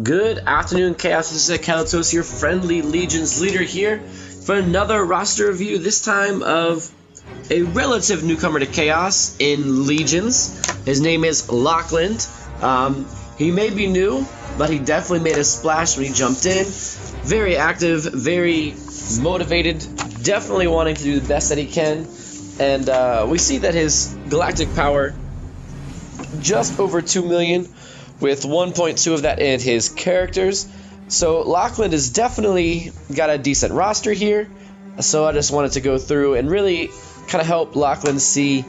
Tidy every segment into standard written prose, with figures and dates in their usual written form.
Good afternoon, Chaos. This is Kalatos, your friendly Legion's leader here for another roster review, this time of a relative newcomer to Chaos in Legions. His name is Lockeland. He may be new, but he definitely made a splash when he jumped in. Very active, very motivated, definitely wanting to do the best that he can. And we see that his galactic power, just over 2 million, with 1.2 of that in his characters. So Lockeland has definitely got a decent roster here. So I just wanted to go through and really kind of help Lockeland see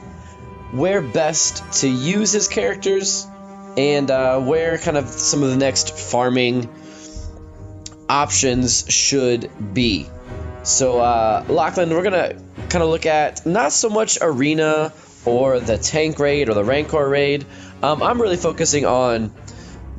where best to use his characters and where kind of some of the next farming options should be. So Lockeland, we're gonna kind of look at not so much arena or the tank raid or the rancor raid. I'm really focusing on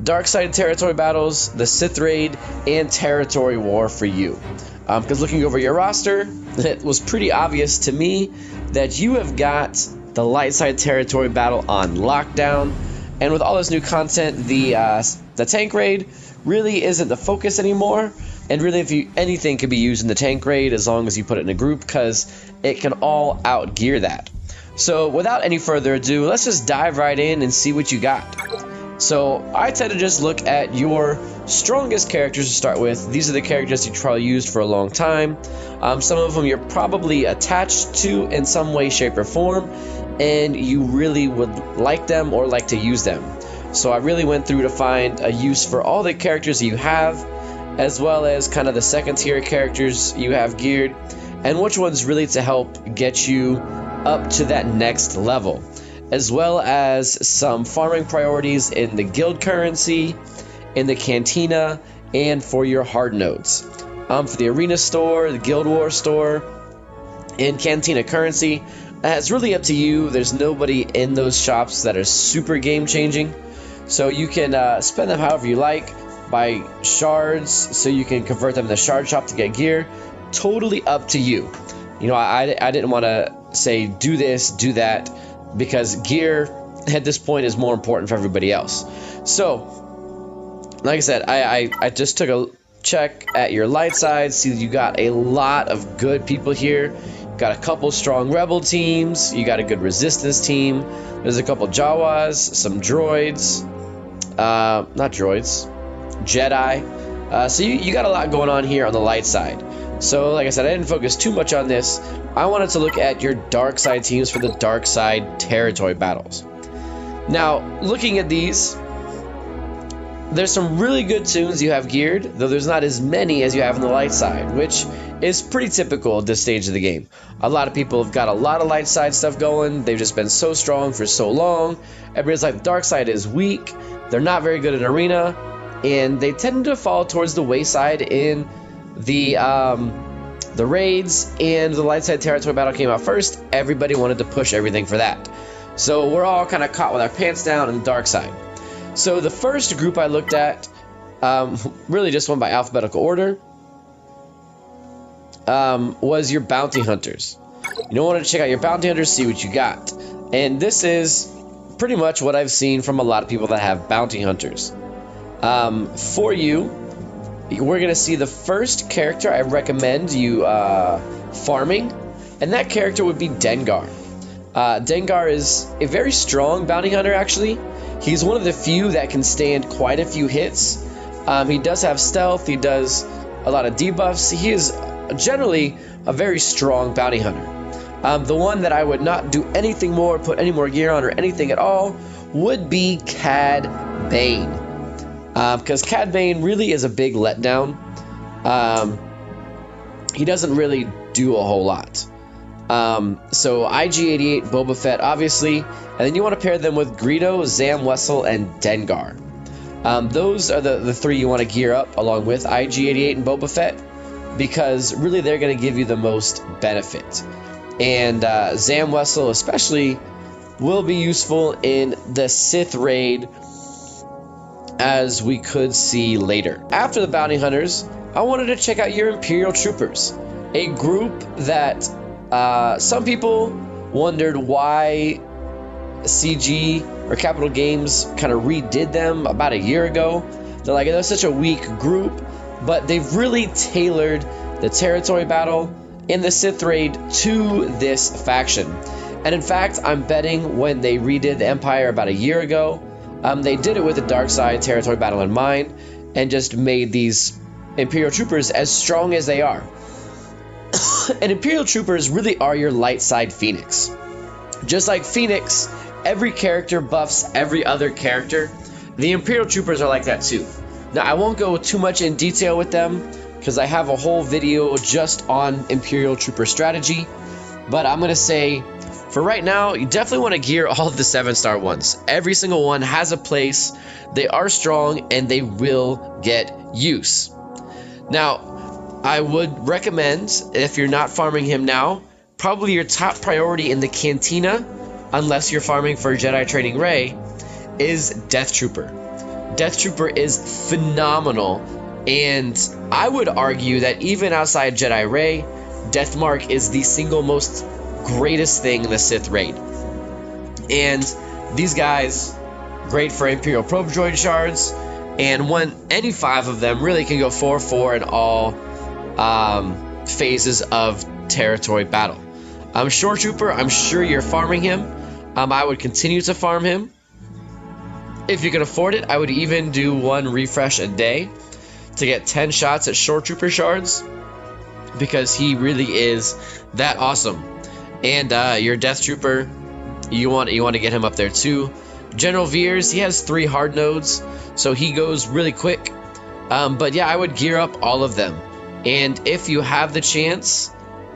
dark side territory battles, the Sith raid, and territory war for you. Because looking over your roster, it was pretty obvious to me that you have got the light side territory battle on lockdown. And with all this new content, the tank raid really isn't the focus anymore. And really, if anything could be used in the tank raid as long as you put it in a group, because it can all outgear that. So without any further ado, let's just dive right in and see what you got. So I tend to just look at your strongest characters to start with. These are the characters you've probably used for a long time. Some of them you're probably attached to in some way, shape, or form, and you really would like them or like to use them. So I really went through to find a use for all the characters you have, as well as kind of the second tier characters you have geared, and which ones really to help get you up to that next level, as well as some farming priorities in the guild currency, in the cantina, and for your hard nodes. For the arena store, the guild war store, and cantina currency, it's really up to you. There's nobody in those shops that are super game changing, so you can spend them however you like. Buy shards so you can convert them in the shard shop to get gear. Totally up to you. You know, I didn't want to say do this, do that, because gear at this point is more important for everybody else. So, like I said, I just took a check at your light side, see that you got a lot of good people here. Got a couple strong rebel teams, you got a good resistance team, there's a couple Jawas, some droids, not droids, Jedi. So you got a lot going on here on the light side. So like I said, I didn't focus too much on this. I wanted to look at your dark side teams for the dark side territory battles. Now, looking at these, there's some really good tunes you have geared, though there's not as many as you have on the light side, which is pretty typical at this stage of the game. A lot of people have got a lot of light side stuff going. They've just been so strong for so long. Everybody's like, the dark side is weak. They're not very good in arena, and they tend to fall towards the wayside in the raids, and the light side territory battle came out first. Everybody wanted to push everything for that. So we're all kind of caught with our pants down on the dark side. So the first group I looked at, really just went by alphabetical order, was your bounty hunters. You want to check out your bounty hunters, see what you got. And this is pretty much what I've seen from a lot of people that have bounty hunters. For you, we're going to see the first character I recommend you farming, and that character would be Dengar. Dengar is a very strong bounty hunter, actually. He's one of the few that can stand quite a few hits. He does have stealth, he does a lot of debuffs. He is generally a very strong bounty hunter. The one that I would not do anything more, put any more gear on or anything at all, would be Cad Bane. Because Cad Bane really is a big letdown. He doesn't really do a whole lot. So IG-88, Boba Fett, obviously, and then you want to pair them with Greedo, Zam Wessel, and Dengar. Those are the three you want to gear up along with IG-88 and Boba Fett, because really they're going to give you the most benefit. And Zam Wessel especially will be useful in the Sith raid, as we could see later. After the bounty hunters, I wanted to check out your Imperial Troopers, a group that some people wondered why CG or Capital Games kind of redid them about a year ago. They're like, it was such a weak group, but they've really tailored the territory battle and the Sith raid to this faction. And in fact, I'm betting when they redid the Empire about a year ago, they did it with the dark side territory battle in mind and just made these Imperial troopers as strong as they are. And Imperial troopers really are your light side Phoenix. Just like Phoenix, every character buffs every other character. The Imperial troopers are like that too. Now, I won't go too much in detail with them because I have a whole video just on Imperial trooper strategy. But I'm going to say, for right now, you definitely want to gear all of the 7-star ones. Every single one has a place. They are strong and they will get use. Now, I would recommend, if you're not farming him now, probably your top priority in the Cantina, unless you're farming for Jedi Training Rey, is Death Trooper. Death Trooper is phenomenal, and I would argue that even outside Jedi Rey, Death Mark is the single most greatest thing in the Sith raid. And these guys, great for Imperial Probe Droid shards, and any 5 of them really can go 4/4 in all phases of territory battle. Shore Trooper, I'm sure you're farming him. I would continue to farm him. If you can afford it, I would even do 1 refresh a day to get 10 shots at Shore Trooper shards, because he really is that awesome. And your Death Trooper, you want to get him up there too. General Veers, he has 3 hard nodes, so he goes really quick. But yeah, I would gear up all of them. And if you have the chance,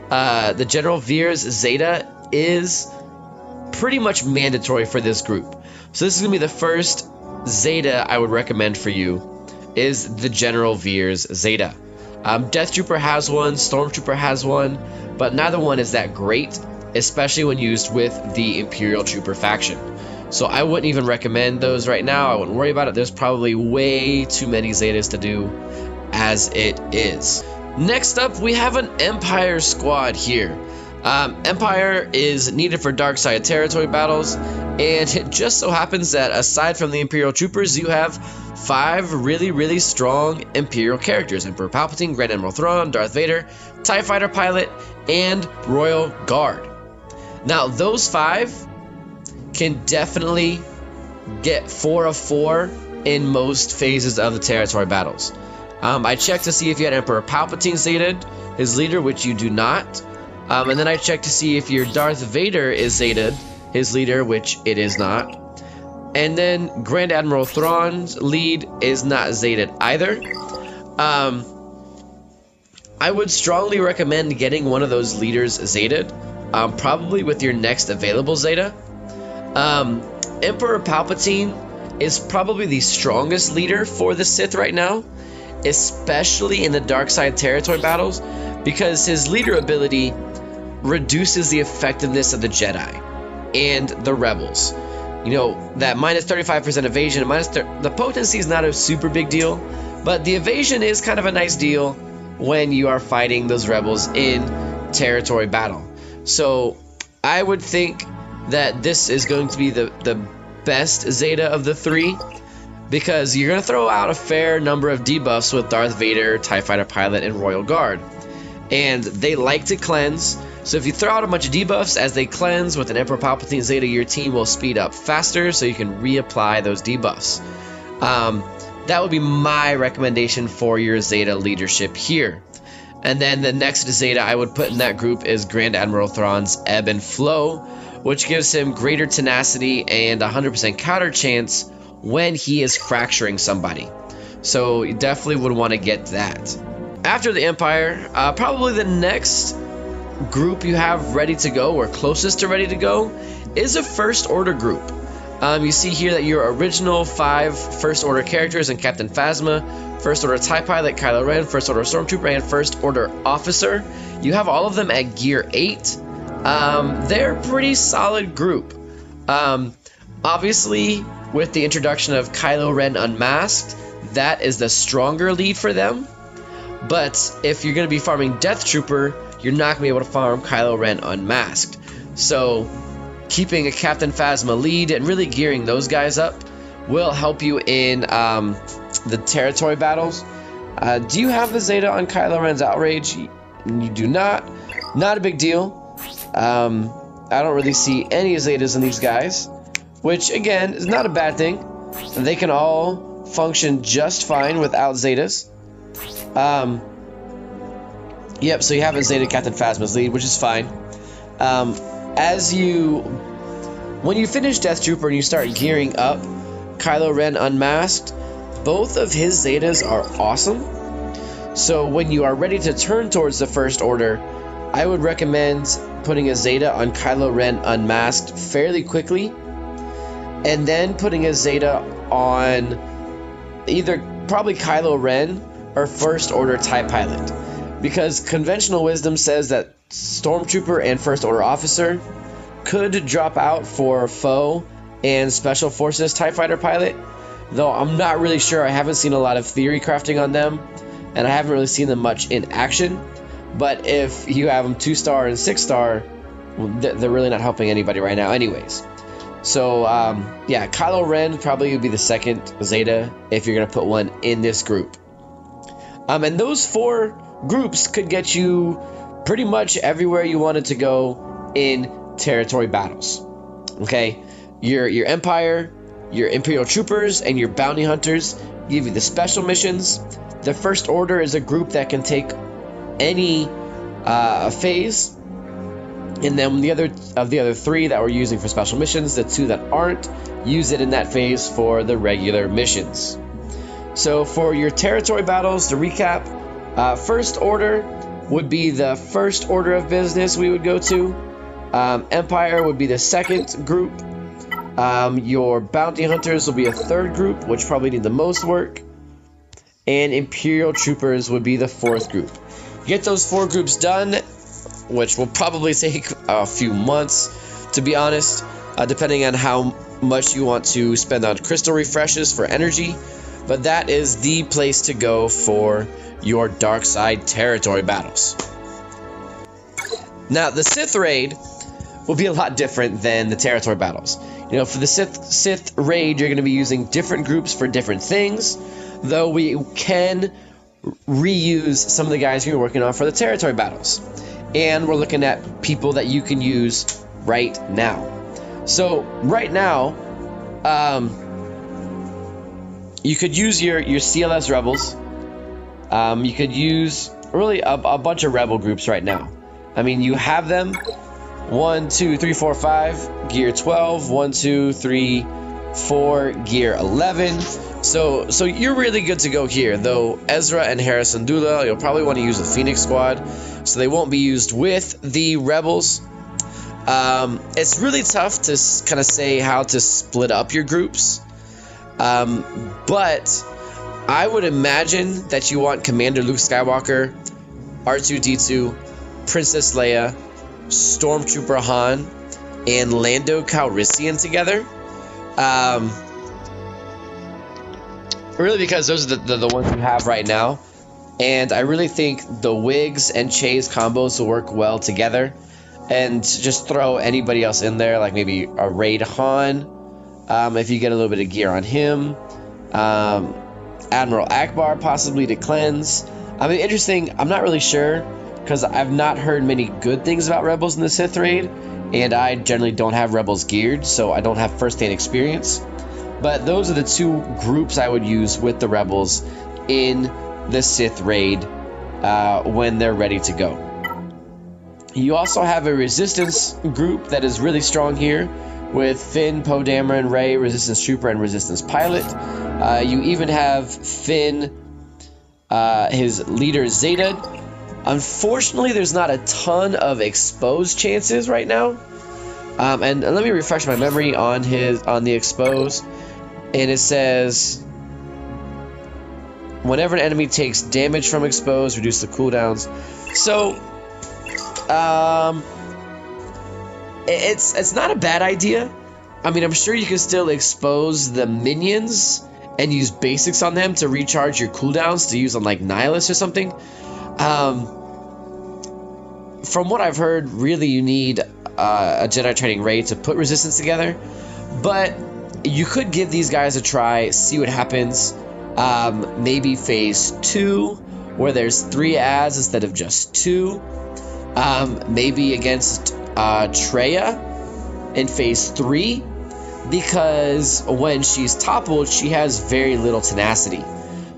the General Veers Zeta is pretty much mandatory for this group. So this is going to be the first Zeta I would recommend for you, is the General Veers Zeta. Death Trooper has one, Stormtrooper has one, but neither one is that great, especially when used with the Imperial Trooper faction. So I wouldn't even recommend those right now. I wouldn't worry about it. There's probably way too many Zetas to do as it is. Next up, we have an Empire squad here. Empire is needed for dark side territory battles, and it just so happens that aside from the Imperial Troopers, you have 5 really strong Imperial characters: Emperor Palpatine, Grand Admiral Thrawn, Darth Vader, TIE Fighter Pilot, and Royal Guard. Now, those 5 can definitely get 4 of 4 in most phases of the territory battles. I checked to see if you had Emperor Palpatine Zeted, his leader, which you do not. And then I checked to see if your Darth Vader is Zeted, his leader, which it is not. And then Grand Admiral Thrawn's lead is not Zeted either. I would strongly recommend getting one of those leaders Zeted, probably with your next available Zeta. Emperor Palpatine is probably the strongest leader for the Sith right now, especially in the dark side territory battles, because his leader ability reduces the effectiveness of the Jedi and the Rebels. You know, that minus 35% evasion, the potency is not a super big deal, but the evasion is kind of a nice deal when you are fighting those Rebels in territory battle. So I would think that this is going to be the best Zeta of the 3, because you're going to throw out a fair number of debuffs with Darth Vader, TIE Fighter Pilot, and Royal Guard. And they like to cleanse, so if you throw out a bunch of debuffs as they cleanse with an Emperor Palpatine Zeta, your team will speed up faster so you can reapply those debuffs. That would be my recommendation for your Zeta leadership here. And then the next Zeta I would put in that group is Grand Admiral Thrawn's Ebb and Flow, which gives him greater tenacity and 100% counter chance when he is fracturing somebody. So you definitely would want to get that. After the Empire, probably the next group you have ready to go, or closest to ready to go, is a First Order group. You see here that your original 5 First Order characters in Captain Phasma, First Order TIE Pilot Kylo Ren, First Order Stormtrooper, and First Order Officer, you have all of them at Gear 8. They're a pretty solid group. Obviously, with the introduction of Kylo Ren Unmasked, that is the stronger lead for them. But if you're going to be farming Death Trooper, you're not going to be able to farm Kylo Ren Unmasked. So keeping a Captain Phasma lead and really gearing those guys up will help you in the territory battles. Do you have the Zeta on Kylo Ren's Outrage? You do not. Not a big deal. I don't really see any Zetas in these guys, which again is not a bad thing. They can all function just fine without Zetas. Yep, so you have a Zeta Captain Phasma's lead, which is fine. When you finish Death Trooper and you start gearing up Kylo Ren Unmasked, both of his Zetas are awesome. So when you are ready to turn towards the First Order, I would recommend putting a Zeta on Kylo Ren Unmasked fairly quickly, and then putting a Zeta on either probably Kylo Ren or First Order TIE Pilot. Because conventional wisdom says that Stormtrooper and First Order Officer could drop out for Foe and Special Forces TIE Fighter Pilot, though I'm not really sure. I haven't seen a lot of theory crafting on them, and I haven't really seen them much in action. But if you have them 2-star and 6-star, they're really not helping anybody right now anyways. So, yeah, Kylo Ren probably would be the second Zeta if you're going to put one in this group. And those 4 groups could get you pretty much everywhere you wanted to go in territory battles. Okay, your Empire, your Imperial Troopers, and your Bounty Hunters give you the special missions. The First Order is a group that can take any phase, and then the other 3 that we're using for special missions, the 2 that aren't, use it in that phase for the regular missions. So for your territory battles, to recap, First Order would be the first order of business we would go to. Empire would be the second group. Your Bounty Hunters will be a third group, which probably need the most work. And Imperial Troopers would be the 4th group. Get those 4 groups done, which will probably take a few months, to be honest, depending on how much you want to spend on crystal refreshes for energy. But that is the place to go for your dark side territory battles. Now, the Sith raid will be a lot different than the territory battles. You know, for the Sith raid, you're going to be using different groups for different things, though we can reuse some of the guys you're working on for the territory battles. And we're looking at people that you can use right now. So right now, you could use your CLS rebels. You could use really a bunch of rebel groups right now. I mean, you have them 1, 2, 3, 4, 5, gear 12, 1, 2, 3, 4, gear 11. So you're really good to go here, though Ezra and Harrison Dula, you'll probably want to use the Phoenix Squad, so they won't be used with the rebels. It's really tough to kind of say how to split up your groups, but I would imagine that you want Commander Luke Skywalker, R2-D2, Princess Leia, Stormtrooper Han, and Lando Calrissian together. Really, because those are the ones we have right now. And I really think the Wigs and Chase combos will work well together. And just throw anybody else in there, like maybe a Raid Han, if you get a little bit of gear on him. Admiral Akbar possibly to cleanse. I mean, interesting. I'm not really sure, because I've not heard many good things about Rebels in the Sith raid, and I generally don't have Rebels geared, so I don't have first-hand experience. But those are the 2 groups I would use with the Rebels in the Sith raid when they're ready to go. You also have a Resistance group that is really strong here, with Finn, Poe Dameron, Rey, Resistance Trooper, and Resistance Pilot. You even have Finn, his leader Zeta. Unfortunately, there's not a ton of exposed chances right now. And let me refresh my memory on the expose. And it says, whenever an enemy takes damage from expose, reduce the cooldowns. So, it's not a bad idea. I mean, I'm sure you can still expose the minions and use basics on them to recharge your cooldowns to use on like Nihilus or something. from what I've heard, really you need a Jedi training raid to put resistance together. But you could give these guys a try, see what happens. Maybe phase 2, where there's 3 ads instead of just 2. Maybe against Traya in phase 3, because when she's toppled, she has very little tenacity.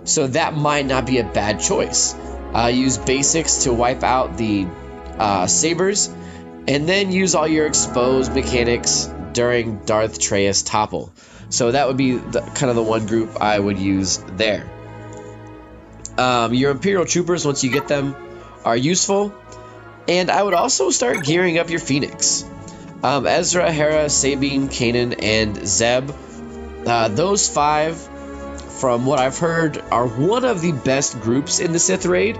So that might not be a bad choice. Use basics to wipe out the sabers, and then use all your exposed mechanics during Darth Traya's topple. So that would be kind of the one group I would use there. Your Imperial Troopers, once you get them, are useful. And I would also start gearing up your Phoenix. Ezra, Hera, Sabine, Kanan, and Zeb. Those 5, from what I've heard, are one of the best groups in the Sith Raid,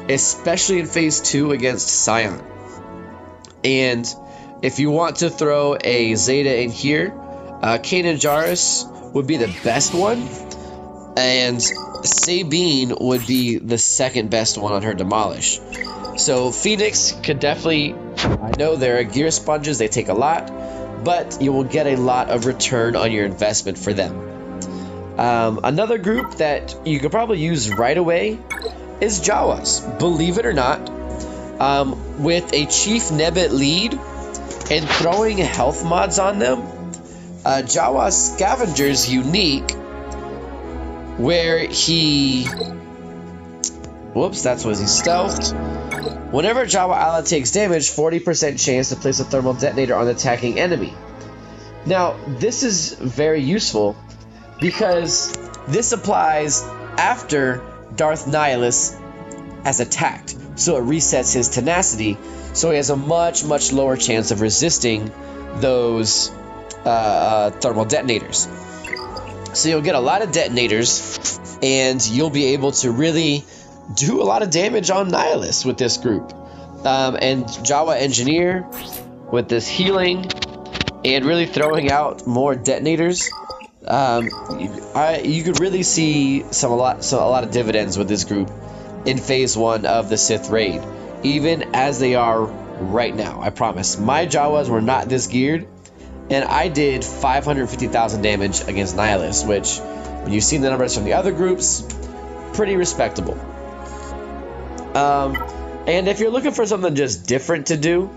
especially in phase 2 against Sion. And if you want to throw a Zeta in here, Kanan Jarrus would be the best one, and Sabine would be the second best one on her Demolish. So Phoenix could definitely, I know they're gear sponges, they take a lot, but you will get a lot of return on your investment for them. Another group that you could probably use right away is Jawas. Believe it or not, with a Chief Nebbit lead and throwing health mods on them, Jawa Scavenger's unique, where he... Whoops, that's what he stealthed. Whenever Jawa ally takes damage, 40% chance to place a thermal detonator on the attacking enemy. Now, this is very useful because this applies after Darth Nihilus has attacked. So it resets his tenacity, so he has a much lower chance of resisting those thermal detonators. So you'll get a lot of detonators, and you'll be able to really do a lot of damage on Nihilus with this group. And Jawa Engineer with this healing and really throwing out more detonators. You could really see a lot of dividends with this group in phase 1 of the Sith Raid, even as they are right now. I promise. My Jawas were not this geared, and I did 550,000 damage against Nihilus, which, when you've seen the numbers from the other groups, pretty respectable. And if you're looking for something just different to do,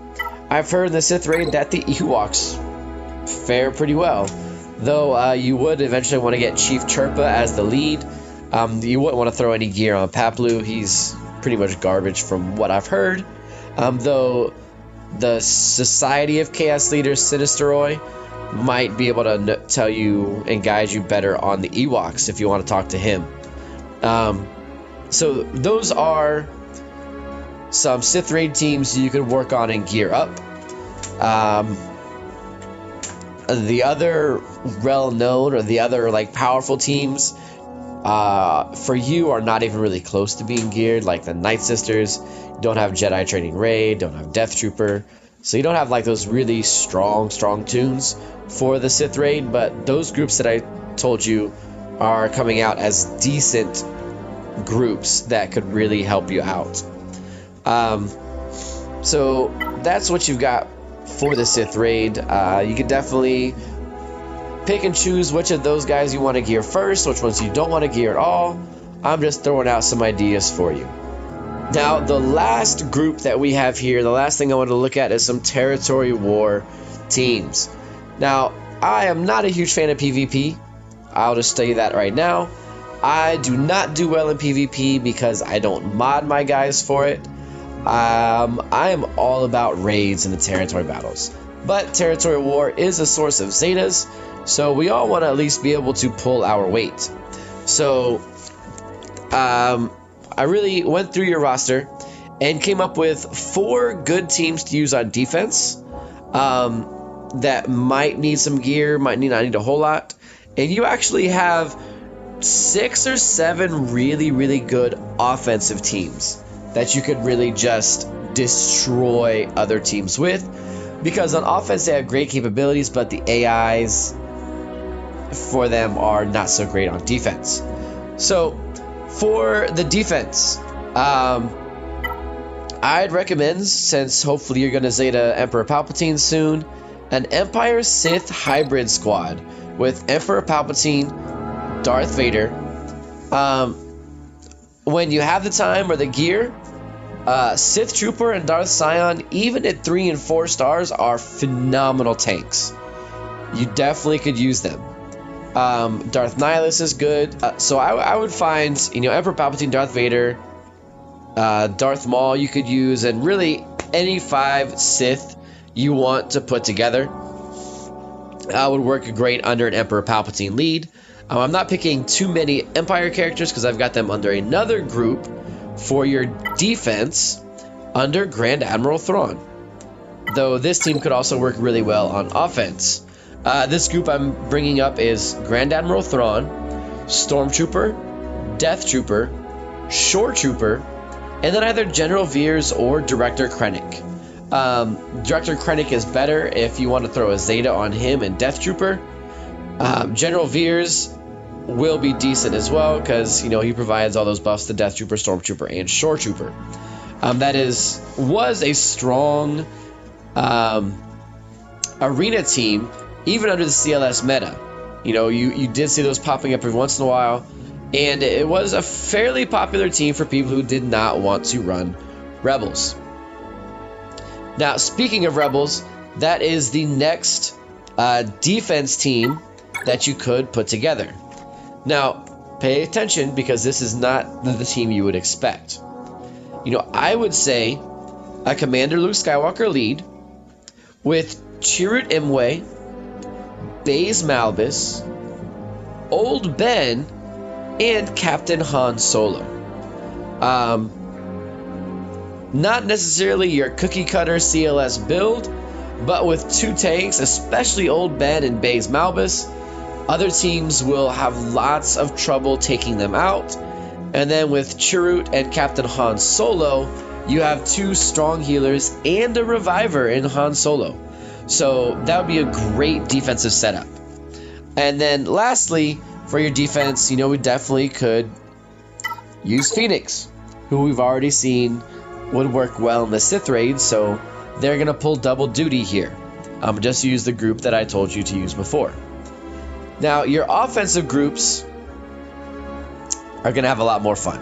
I've heard in the Sith Raid that the Ewoks fare pretty well. Though you would eventually want to get Chief Chirpa as the lead. You wouldn't want to throw any gear on Paplu. He's pretty much garbage from what I've heard. Though the Society of Chaos Leaders, Sinisteroi, might be able to tell you and guide you better on the Ewoks if you want to talk to him. So those are some Sith Raid teams you can work on and gear up. The other well-known, or the other powerful teams for you are not even really close to being geared, like the Night Sisters. Don't have Jedi Training Raid, don't have Death Trooper, so you don't have those really strong tunes for the Sith Raid. But those groups that I told you are coming out as decent groups that could really help you out. So that's what you've got for the Sith Raid. You can definitely pick and choose which of those guys you want to gear first, which ones you don't want to gear at all. I'm just throwing out some ideas for you. Now, the last group that we have here, the last thing I want to look at is some territory war teams. Now, I am not a huge fan of PvP. I'll just tell you that right now. I do not do well in PvP because I don't mod my guys for it. I am all about raids and the territory battles. But territory war is a source of Zetas, so we all want to at least be able to pull our weight. So, I really went through your roster and came up with 4 good teams to use on defense that might need some gear, might not need a whole lot. And you actually have 6 or 7 really good offensive teams that you could really just destroy other teams with. Because on offense they have great capabilities, but the AIs for them are not so great on defense. So for the defense, I'd recommend, since hopefully you're going to Zeta Emperor Palpatine soon, an Empire Sith hybrid squad with Emperor Palpatine, Darth Vader. When you have the time or the gear, Sith Trooper and Darth Scion, even at 3 and 4 stars, are phenomenal tanks. You definitely could use them. Darth Nihilus is good. So I would find, you know, Emperor Palpatine, Darth Vader, Darth Maul you could use, and really any 5 Sith you want to put together would work great under an Emperor Palpatine lead. I'm not picking too many Empire characters because I've got them under another group for your defense under Grand Admiral Thrawn. Though this team could also work really well on offense. This group I'm bringing up is Grand Admiral Thrawn, Stormtrooper, Death Trooper, Shore Trooper, and then either General Veers or Director Krennic. Director Krennic is better if you want to throw a Zeta on him and Death Trooper. General Veers will be decent as well because, you know, he provides all those buffs to Death Trooper, Stormtrooper, and Shore Trooper. Was a strong arena team even under the CLS meta. You know, you did see those popping up every once in a while, and it was a fairly popular team for people who did not want to run Rebels. Now, speaking of Rebels, that is the next defense team that you could put together. Now, pay attention because this is not the team you would expect. You know, I would say a Commander Luke Skywalker lead with Chirrut Imwe, Baze Malbus, Old Ben, and Captain Han Solo. Not necessarily your cookie cutter CLS build, but with 2 tanks, especially Old Ben and Baze Malbus, other teams will have lots of trouble taking them out. And then with Chirrut and Captain Han Solo, you have 2 strong healers and a reviver in Han Solo. So that would be a great defensive setup. And then lastly, for your defense, you know, we definitely could use Phoenix, who we've already seen would work well in the Sith raid, so they're going to pull double duty here. Just use the group that I told you to use before. Now, your offensive groups are going to have a lot more fun.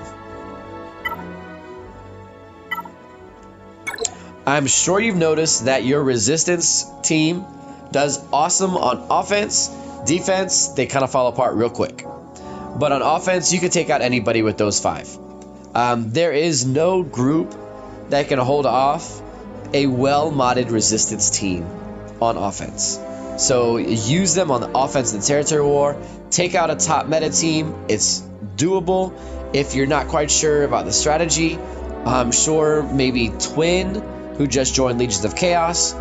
I'm sure you've noticed that your Resistance team does awesome on offense. Defense, they kind of fall apart real quick. But on offense, you can take out anybody with those 5. There is no group that can hold off a well-modded Resistance team on offense. So use them on the offense in the Territory War. Take out a top meta team. It's doable. If you're not quite sure about the strategy, I'm sure maybe Twin, who just joined Legions of Chaos,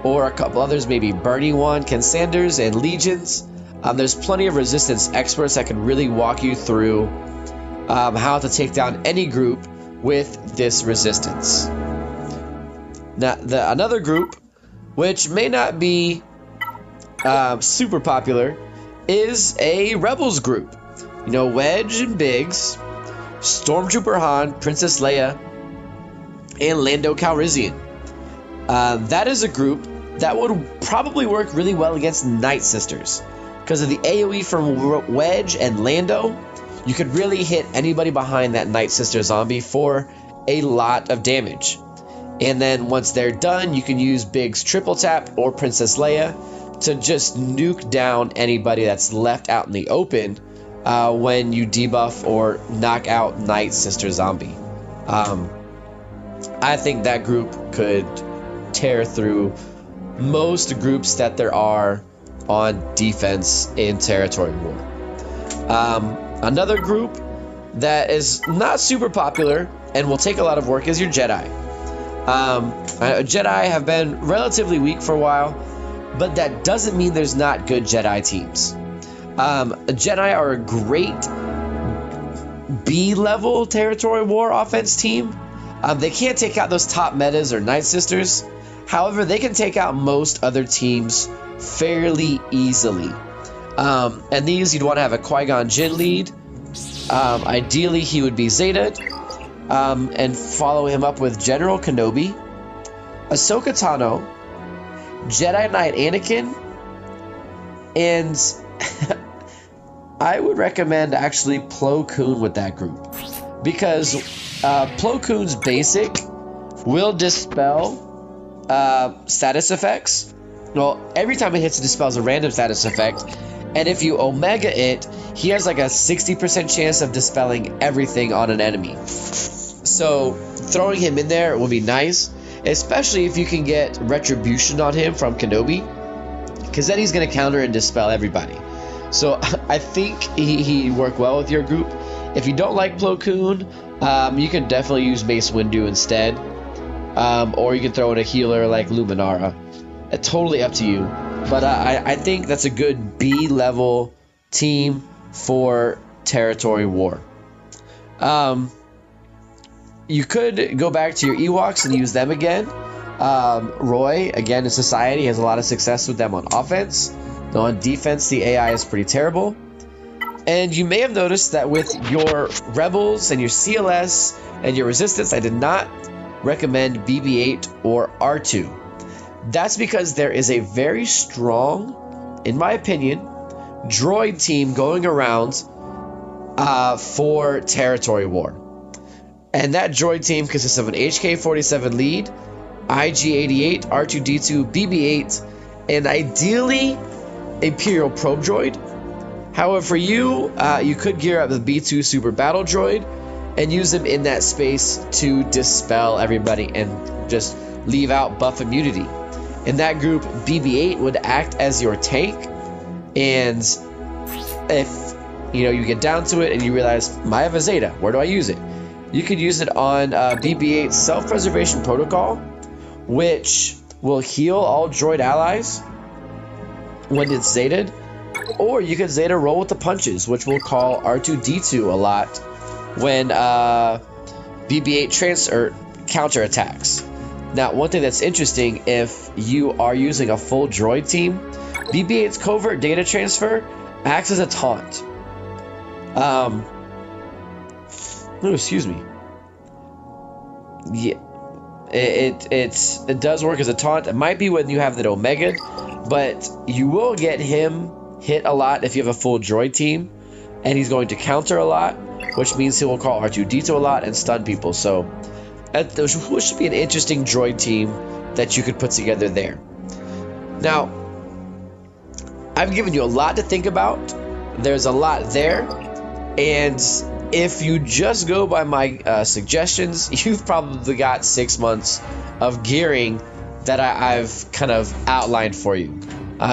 or a couple others, maybe Bernie One, Ken Sanders, and Legions. There's plenty of Resistance experts that can really walk you through how to take down any group with this Resistance. Now, another group, which may not be super popular, is a Rebels group. You know, Wedge and Biggs, Stormtrooper Han, Princess Leia, and Lando Calrissian. That is a group that would probably work really well against Night Sisters. Because of the AoE from Wedge and Lando, you could really hit anybody behind that Night Sister zombie for a lot of damage. And then once they're done, you can use Biggs triple tap or Princess Leia to just nuke down anybody that's left out in the open when you debuff or knock out Night Sister zombie. I think that group could tear through most groups that there are on defense in Territory War. Another group that is not super popular and will take a lot of work is your Jedi. Jedi have been relatively weak for a while, but that doesn't mean there's not good Jedi teams. Jedi are a great B-level Territory War offense team. They can't take out those top metas or Night Sisters. However, they can take out most other teams fairly easily. And these, you'd want to have a Qui-Gon Jinn lead. Ideally, he would be Zeta. and follow him up with General Kenobi, Ahsoka Tano, Jedi Knight Anakin, and I would recommend actually Plo Koon with that group, because Plo Koon's basic will dispel status effects. Well, every time it hits, it dispels a random status effect, and if you Omega it, he has like a 60% chance of dispelling everything on an enemy. So throwing him in there will be nice, especially if you can get Retribution on him from Kenobi, because then he's going to counter and dispel everybody. So I think he'd work well with your group. If you don't like Plo Koon, you can definitely use Mace Windu instead, or you can throw in a healer like Luminara. Totally up to you. But I think that's a good B-level team for Territory War. You could go back to your Ewoks and use them again. Roy, again in Society, has a lot of success with them on offense. Though on defense, the AI is pretty terrible. And you may have noticed that with your Rebels and your CLS and your Resistance, I did not recommend BB-8 or R2. That's because there is a very strong, in my opinion, droid team going around for Territory War. And that droid team consists of an HK-47 lead, IG-88, R2-D2, BB-8, and ideally Imperial Probe Droid. However, for you, you could gear up the B2 Super Battle Droid and use them in that space to dispel everybody and just leave out buff immunity. In that group, BB-8 would act as your tank, and if you get down to it and you realize, I have a Zeta, where do I use it? You could use it on BB-8's Self-Preservation Protocol, which will heal all droid allies when it's Zetaed, or you could Zeta roll with the punches, which will call R2-D2 a lot when BB-8 counter attacks. Now, one thing that's interesting, if you are using a full droid team, BB-8's covert data transfer acts as a taunt. Excuse me. Yeah, it does work as a taunt. It might be when you have that Omega, but you will get him hit a lot if you have a full droid team, and he's going to counter a lot, which means he will call R2-D2 a lot and stun people. So there should be an interesting droid team that you could put together there. Now, I've given you a lot to think about. There's a lot there, and if you just go by my suggestions, you've probably got 6 months of gearing that I've kind of outlined for you.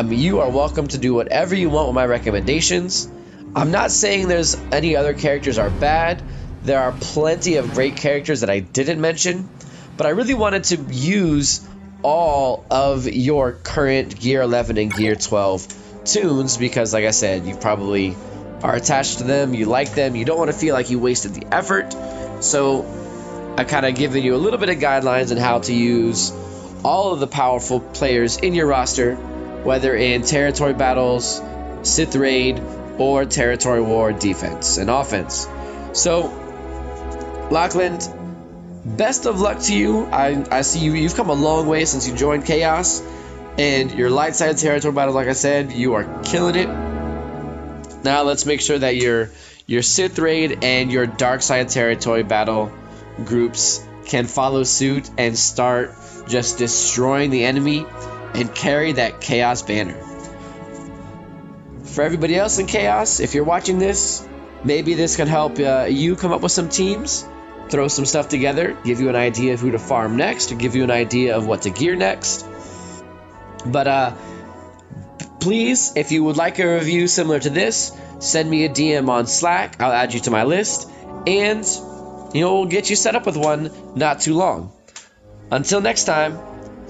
You are welcome to do whatever you want with my recommendations. I'm not saying there's any other characters are bad. There are plenty of great characters that I didn't mention, but I really wanted to use all of your current Gear 11 and Gear 12 tunes because, like I said, you probably are attached to them, you like them, you don't want to feel like you wasted the effort. So I kind of given you a little bit of guidelines on how to use all of the powerful players in your roster, whether in territory battles, Sith Raid, or Territory War defense and offense. So, Lockeland, best of luck to you. I see you've come a long way since you joined Chaos, and your light side territory battles, like I said, you are killing it. Now let's make sure that your Sith Raid and your dark side territory battle groups can follow suit and start just destroying the enemy and carry that Chaos banner. For everybody else in Chaos, if you're watching this, maybe this can help you come up with some teams, throw some stuff together, give you an idea of who to farm next, or give you an idea of what to gear next. But please, if you would like a review similar to this, send me a DM on Slack. I'll add you to my list, and we'll get you set up with one not too long. Until next time,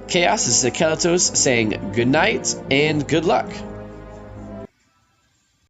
Chaos, this is Akelatos saying good night and good luck.